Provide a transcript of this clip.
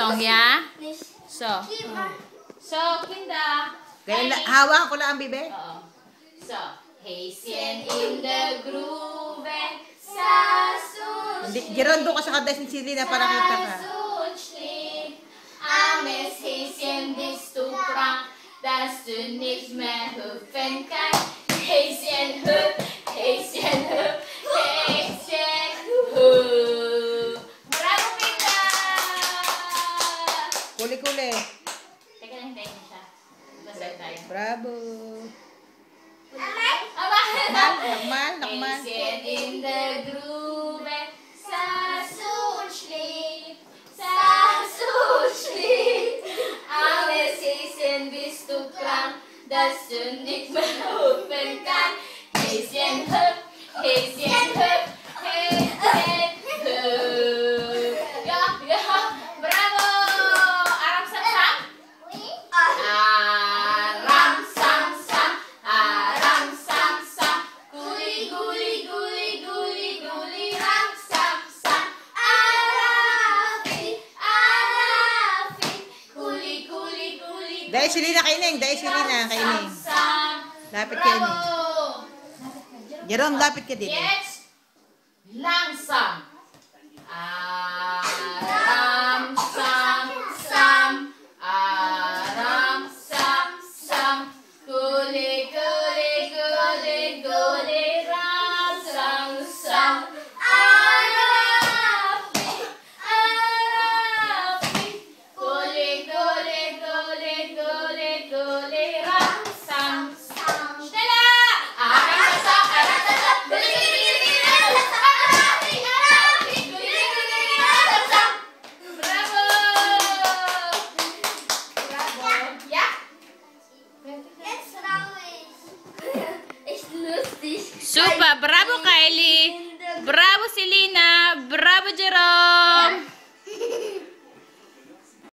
song, yeah? So, Kinder. Hawakan ko lang ang bibe. So, Häschen in the Groove, Girondo ka sa kada si na para kita ka. Armes Häschen bist du krank, dass du nicht mehr hüpfen kannst. Häschen hüpf, Häschen hüpf, Häschen hüpf. Bravo, Kinder! Kuli-kuli. Teka lang, hintayin niya siya. Masaya tayo. Bravo. Nakmal. Nakmal. In the Groove, saß und schlief, armes Häschen, bist du krank, dass du nicht mehr hüpfen kannst. Häschen hüpf, Häschen hüpf, Häschen hüpf. Ja, bravo! Aram sam sam? Aram sam sam, aram sam sam. Guli guli guli guli guli ram sam sam. Arafi, arafi. Guli guli guli. Dahil si Lina kaining. Kaining. Lapit ka ini. Jerome, lapit ka din. Jetzt langsam. Aram sam sam, aram sam sam. Guli guli guli guli ram sam sam. Arafi, arafi. Guli guli guli guli guli ram sam sam. Schneller! Aram sam sam, aram sam sam. Guli guli guli guli arafi, arafi. Guli guli aram sam. Bravo! Bravo. Ja? Jetzt traurig. Echt lustig. Super, bravo Kylie. Bravo Selina.